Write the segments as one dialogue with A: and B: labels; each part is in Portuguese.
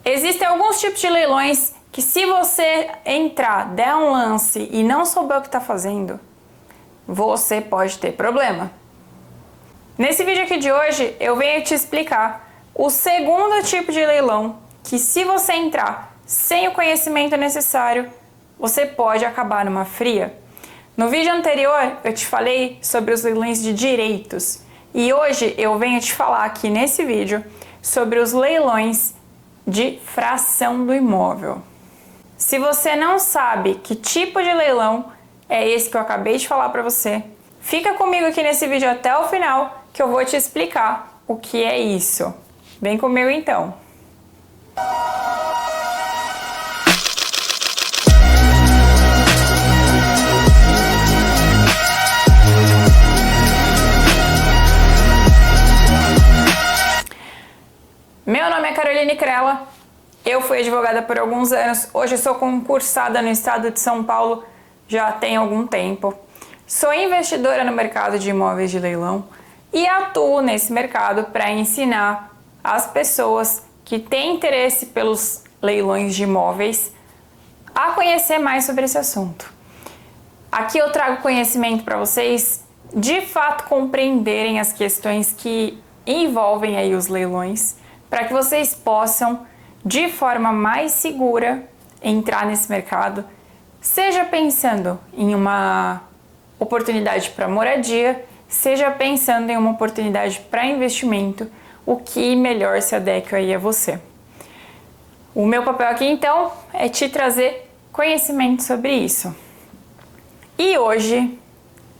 A: Existem alguns tipos de leilões que, se você entrar, der um lance e não souber o que está fazendo, você pode ter problema. Nesse vídeo aqui de hoje, eu venho te explicar o segundo tipo de leilão que, se você entrar sem o conhecimento necessário, você pode acabar numa fria. No vídeo anterior, eu te falei sobre os leilões de direitos e hoje eu venho te falar aqui nesse vídeo sobre os leilões de fração do imóvel. Se você não sabe que tipo de leilão é esse que eu acabei de falar para você, fica comigo aqui nesse vídeo até o final que eu vou te explicar o que é isso. Vem comigo então. Meu nome é Caroline Crella, eu fui advogada por alguns anos, hoje sou concursada no estado de São Paulo já tem algum tempo. Sou investidora no mercado de imóveis de leilão e atuo nesse mercado para ensinar as pessoas que têm interesse pelos leilões de imóveis a conhecer mais sobre esse assunto. Aqui eu trago conhecimento para vocês de fato compreenderem as questões que envolvem aí os leilões, para que vocês possam, de forma mais segura, entrar nesse mercado, seja pensando em uma oportunidade para moradia, seja pensando em uma oportunidade para investimento, o que melhor se adequa aí a você. O meu papel aqui então é te trazer conhecimento sobre isso. E hoje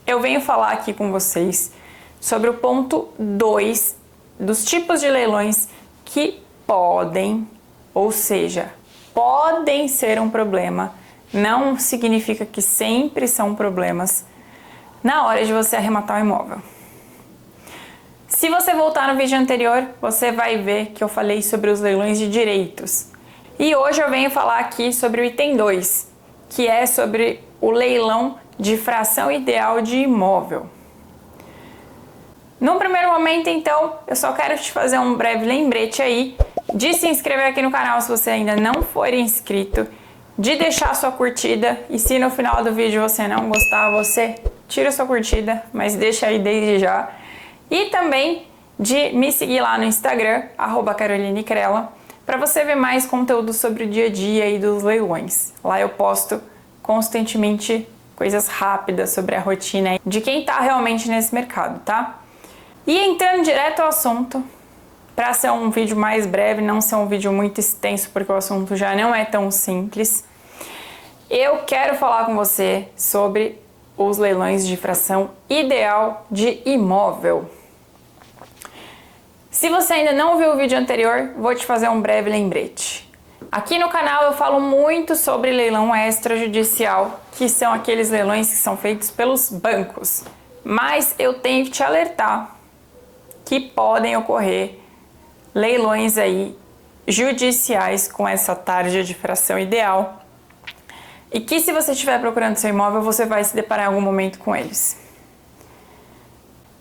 A: eu venho falar aqui com vocês sobre o ponto 2 dos tipos de leilões que podem, ou seja, podem ser um problema, não significa que sempre são problemas na hora de você arrematar o imóvel. Se você voltar no vídeo anterior, você vai ver que eu falei sobre os leilões de direitos. E hoje eu venho falar aqui sobre o item 2, que é sobre o leilão de fração ideal de imóvel. No primeiro momento, então, eu só quero te fazer um breve lembrete aí de se inscrever aqui no canal se você ainda não for inscrito, de deixar sua curtida e se no final do vídeo você não gostar, você tira sua curtida, mas deixa aí desde já. E também de me seguir lá no Instagram, @CarolineCrella, para você ver mais conteúdo sobre o dia a dia e dos leilões. Lá eu posto constantemente coisas rápidas sobre a rotina de quem está realmente nesse mercado, tá? E entrando direto ao assunto, para ser um vídeo mais breve, não ser um vídeo muito extenso, porque o assunto já não é tão simples, eu quero falar com você sobre os leilões de fração ideal de imóvel. Se você ainda não viu o vídeo anterior, vou te fazer um breve lembrete. Aqui no canal eu falo muito sobre leilão extrajudicial, que são aqueles leilões que são feitos pelos bancos. Mas eu tenho que te alertar que podem ocorrer leilões aí judiciais com essa tarja de fração ideal e que, se você estiver procurando seu imóvel, você vai se deparar em algum momento com eles.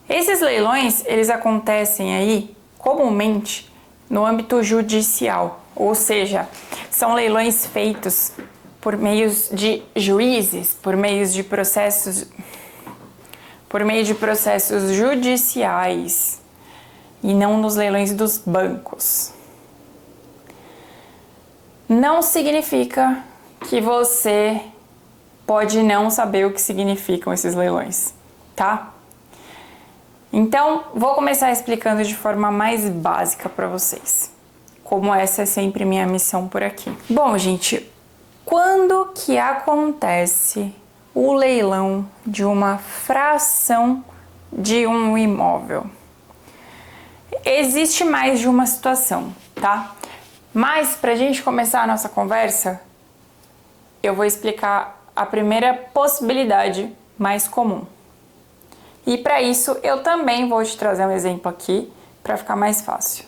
A: Esses leilões, eles acontecem aí comumente no âmbito judicial, ou seja, são leilões feitos por meios de juízes, por meio de processos judiciais e não nos leilões dos bancos. Não significa que você pode não saber o que significam esses leilões, tá? Então, vou começar explicando de forma mais básica para vocês, como essa é sempre minha missão por aqui. Bom, gente, quando que acontece o leilão de uma fração de um imóvel? Existe mais de uma situação, tá? Mas pra gente começar a nossa conversa, eu vou explicar a primeira possibilidade mais comum. E para isso eu também vou te trazer um exemplo aqui para ficar mais fácil.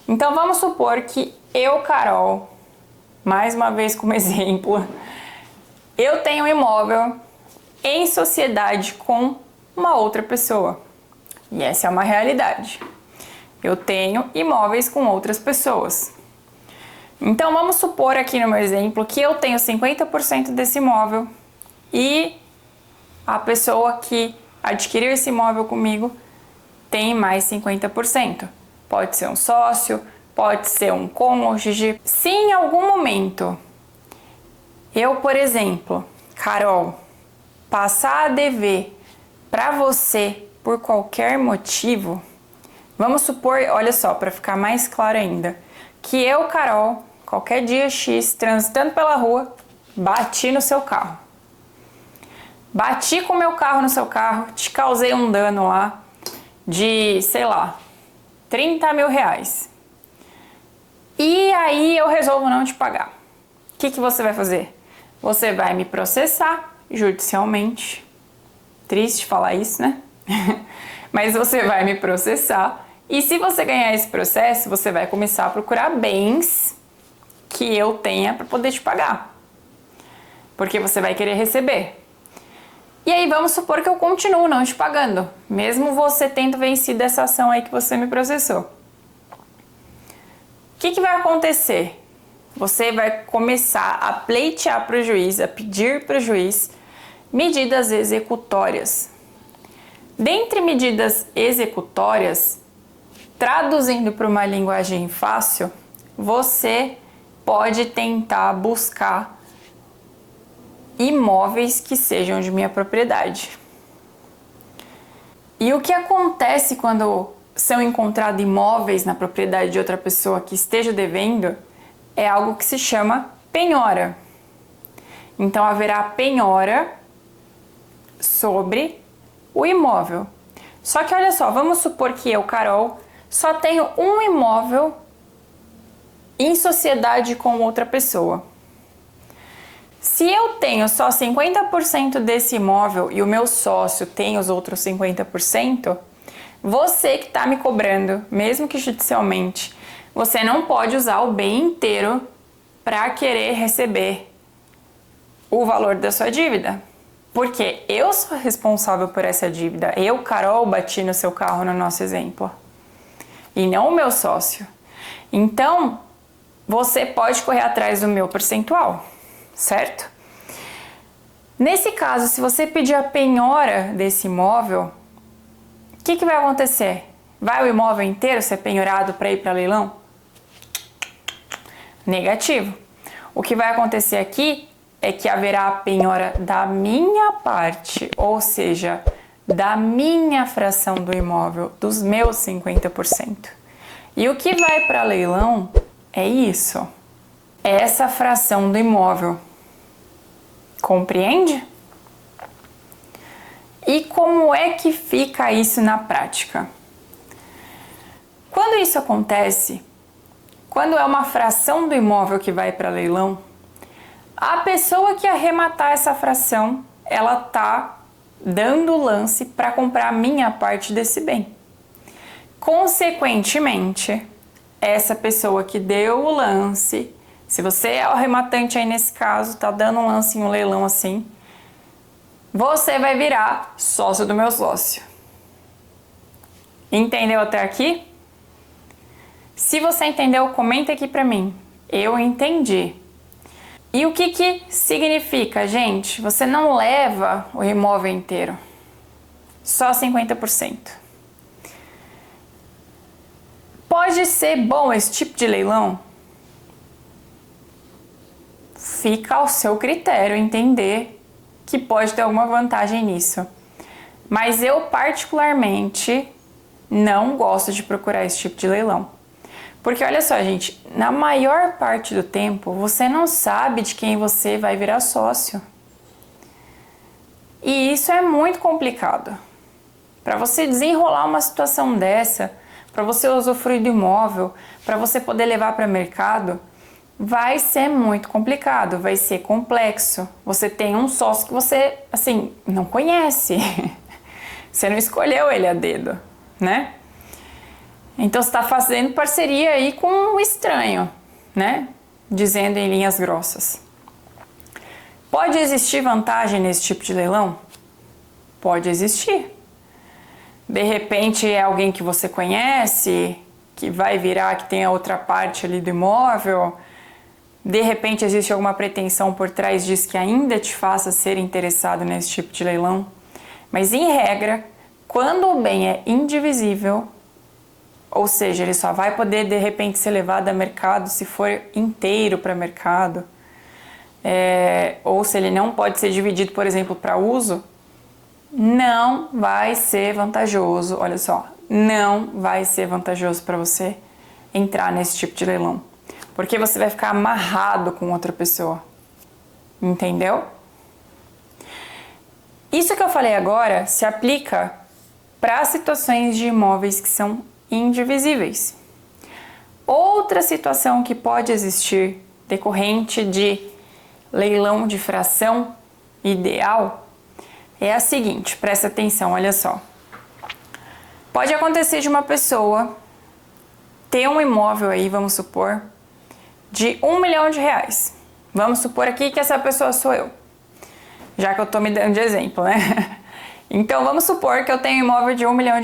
A: Então vamos supor que eu, Carol, mais uma vez como exemplo, eu tenho um imóvel em sociedade com uma outra pessoa. E essa é uma realidade. Eu tenho imóveis com outras pessoas. Então vamos supor aqui no meu exemplo que eu tenho 50% desse imóvel e a pessoa que adquiriu esse imóvel comigo tem mais 50%. Pode ser um sócio, pode ser um cônjuge. Se em algum momento eu, por exemplo, Carol, passar a dever para você por qualquer motivo, vamos supor, olha só, para ficar mais claro ainda, que eu, Carol, qualquer dia X, transitando pela rua, bati no seu carro. Bati com o meu carro no seu carro, te causei um dano lá de, sei lá, 30 mil reais. E aí eu resolvo não te pagar. O que você vai fazer? Você vai me processar judicialmente. Triste falar isso, né? Mas você vai me processar. E se você ganhar esse processo, você vai começar a procurar bens que eu tenha para poder te pagar. Porque você vai querer receber. E aí vamos supor que eu continuo não te pagando, mesmo você tendo vencido essa ação aí que você me processou. O que vai acontecer? Você vai começar a pleitear para o juiz, a pedir para o juiz medidas executórias. Dentre medidas executórias, traduzindo para uma linguagem fácil, você pode tentar buscar imóveis que sejam de minha propriedade. E o que acontece quando são encontrados imóveis na propriedade de outra pessoa que esteja devendo é algo que se chama penhora. Então haverá penhora sobre o imóvel. Só que olha só, vamos supor que eu, Carol, só tenho um imóvel em sociedade com outra pessoa. Se eu tenho só 50% desse imóvel e o meu sócio tem os outros 50%, você que está me cobrando, mesmo que judicialmente, você não pode usar o bem inteiro para querer receber o valor da sua dívida. Porque eu sou responsável por essa dívida. Eu, Carol, bati no seu carro no nosso exemplo. E não o meu sócio. Então, você pode correr atrás do meu percentual, certo? Nesse caso, se você pedir a penhora desse imóvel, o que vai acontecer? Vai o imóvel inteiro ser penhorado para ir para leilão? Negativo. O que vai acontecer aqui é que haverá a penhora da minha parte, ou seja, da minha fração do imóvel, dos meus 50%. E o que vai para leilão é isso, é essa fração do imóvel. Compreende? E como é que fica isso na prática? Quando isso acontece, quando é uma fração do imóvel que vai para leilão, a pessoa que arrematar essa fração, ela tá dando lance para comprar a minha parte desse bem. Consequentemente, essa pessoa que deu o lance, se você é o arrematante aí nesse caso, tá dando um lance em um leilão assim, você vai virar sócio do meu sócio. Entendeu até aqui? Se você entendeu, comenta aqui pra mim. Eu entendi. E o que significa, gente? Você não leva o imóvel inteiro. Só 50%. Pode ser bom esse tipo de leilão? Fica ao seu critério entender que pode ter alguma vantagem nisso. Mas eu particularmente não gosto de procurar esse tipo de leilão. Porque olha só, gente, na maior parte do tempo você não sabe de quem você vai virar sócio. E isso é muito complicado. Para você desenrolar uma situação dessa, para você usufruir do imóvel, para você poder levar para o mercado, vai ser muito complicado, vai ser complexo. Você tem um sócio que você, assim, não conhece. Você não escolheu ele a dedo, né? Então você está fazendo parceria aí com um estranho, né? Dizendo em linhas grossas. Pode existir vantagem nesse tipo de leilão? Pode existir. De repente é alguém que você conhece, que vai virar, que tem a outra parte ali do imóvel, de repente existe alguma pretensão por trás disso que ainda te faça ser interessado nesse tipo de leilão. Mas em regra, quando o bem é indivisível, ou seja, ele só vai poder de repente ser levado a mercado se for inteiro para mercado, ou se ele não pode ser dividido, por exemplo, para uso, não vai ser vantajoso, olha só, não vai ser vantajoso para você entrar nesse tipo de leilão. Porque você vai ficar amarrado com outra pessoa. Entendeu? Isso que eu falei agora se aplica para situações de imóveis que são indivisíveis. Outra situação que pode existir decorrente de leilão de fração ideal é a seguinte, presta atenção, olha só. Pode acontecer de uma pessoa ter um imóvel aí, vamos supor, de R$1 milhão. Vamos supor aqui que essa pessoa sou eu, já que eu tô me dando de exemplo, né? Então vamos supor que eu tenho um imóvel de R$1 milhão.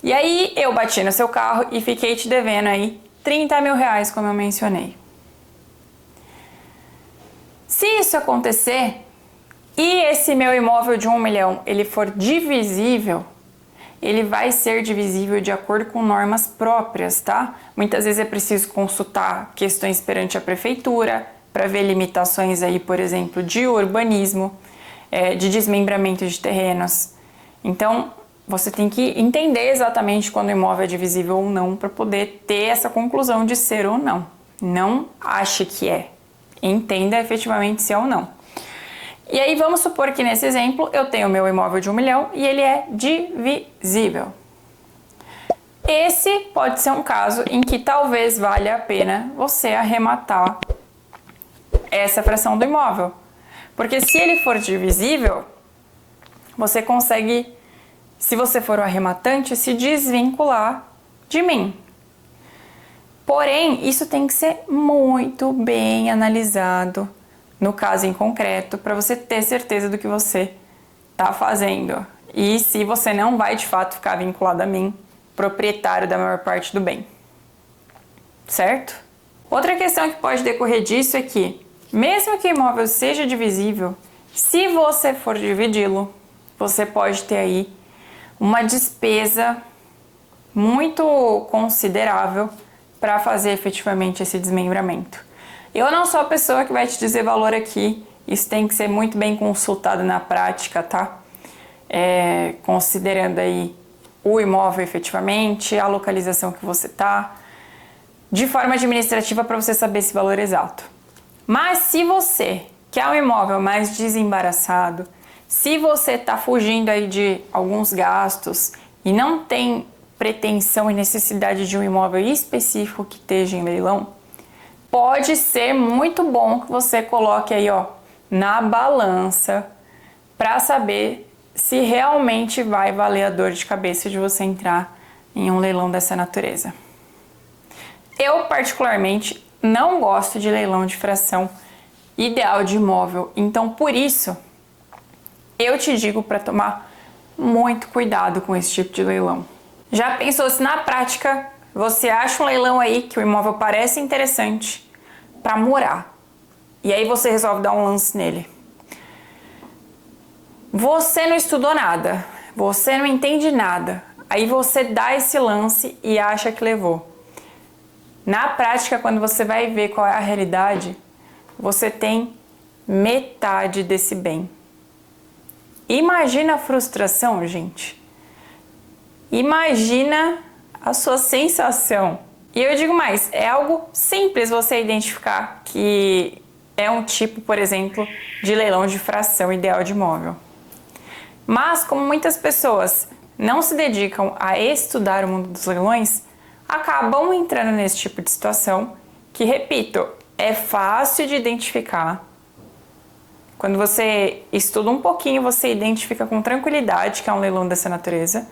A: E aí eu bati no seu carro e fiquei te devendo aí R$30 mil, como eu mencionei. Se isso acontecer e esse meu imóvel de R$1 milhão ele for divisível, ele vai ser divisível de acordo com normas próprias, tá? Muitas vezes é preciso consultar questões perante a prefeitura para ver limitações aí, por exemplo, de urbanismo, de desmembramento de terrenos. Então, você tem que entender exatamente quando o imóvel é divisível ou não para poder ter essa conclusão de ser ou não. Não ache que é. Entenda efetivamente se é ou não. E aí vamos supor que nesse exemplo eu tenho o meu imóvel de R$1 milhão e ele é divisível. Esse pode ser um caso em que talvez valha a pena você arrematar essa fração do imóvel. Porque se ele for divisível, você consegue, se você for o arrematante, se desvincular de mim. Porém, isso tem que ser muito bem analisado no caso em concreto, para você ter certeza do que você está fazendo. E se você não vai, de fato, ficar vinculado a mim, proprietário da maior parte do bem. Certo? Outra questão que pode decorrer disso é que, mesmo que o imóvel seja divisível, se você for dividi-lo, você pode ter aí uma despesa muito considerável para fazer efetivamente esse desmembramento. Eu não sou a pessoa que vai te dizer valor aqui, isso tem que ser muito bem consultado na prática, tá? Considerando aí o imóvel efetivamente, a localização que você tá, de forma administrativa para você saber esse valor exato. Mas se você quer um imóvel mais desembaraçado, se você tá fugindo aí de alguns gastos e não tem pretensão e necessidade de um imóvel específico que esteja em leilão, pode ser muito bom que você coloque aí, ó, na balança para saber se realmente vai valer a dor de cabeça de você entrar em um leilão dessa natureza. Eu, particularmente, não gosto de leilão de fração ideal de imóvel, então por isso eu te digo para tomar muito cuidado com esse tipo de leilão. Já pensou se na prática você acha um leilão aí que o imóvel parece interessante para morar e aí você resolve dar um lance nele? Você não estudou nada, você não entende nada, aí você dá esse lance e acha que levou. Na prática, quando você vai ver qual é a realidade, você tem metade desse bem. Imagina a frustração, gente. Imagina a sua sensação. E eu digo mais, é algo simples você identificar que é um tipo, por exemplo, de leilão de fração ideal de imóvel. Mas, como muitas pessoas não se dedicam a estudar o mundo dos leilões, acabam entrando nesse tipo de situação que, repito, é fácil de identificar. Quando você estuda um pouquinho, você identifica com tranquilidade que é um leilão dessa natureza.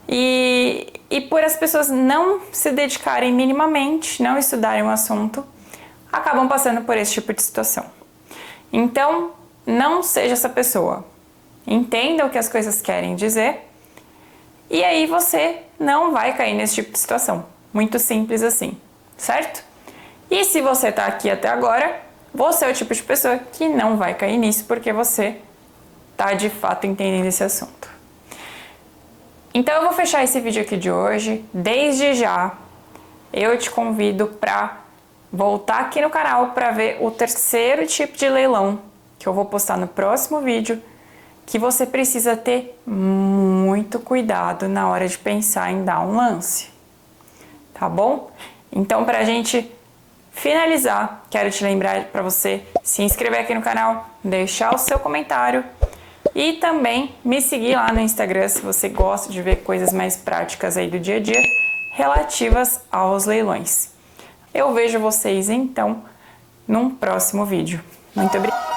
A: E por as pessoas não se dedicarem minimamente, não estudarem o assunto, acabam passando por esse tipo de situação. Então, não seja essa pessoa. Entenda o que as coisas querem dizer e aí você não vai cair nesse tipo de situação. Muito simples assim, certo? E se você tá aqui até agora, você é o tipo de pessoa que não vai cair nisso porque você tá de fato entendendo esse assunto. Então eu vou fechar esse vídeo aqui de hoje. Desde já, eu te convido para voltar aqui no canal para ver o terceiro tipo de leilão que eu vou postar no próximo vídeo, que você precisa ter muito cuidado na hora de pensar em dar um lance, tá bom? Então, pra gente finalizar, quero te lembrar para você se inscrever aqui no canal, deixar o seu comentário e também me seguir lá no Instagram se você gosta de ver coisas mais práticas aí do dia a dia relativas aos leilões. Eu vejo vocês então num próximo vídeo. Muito obrigada!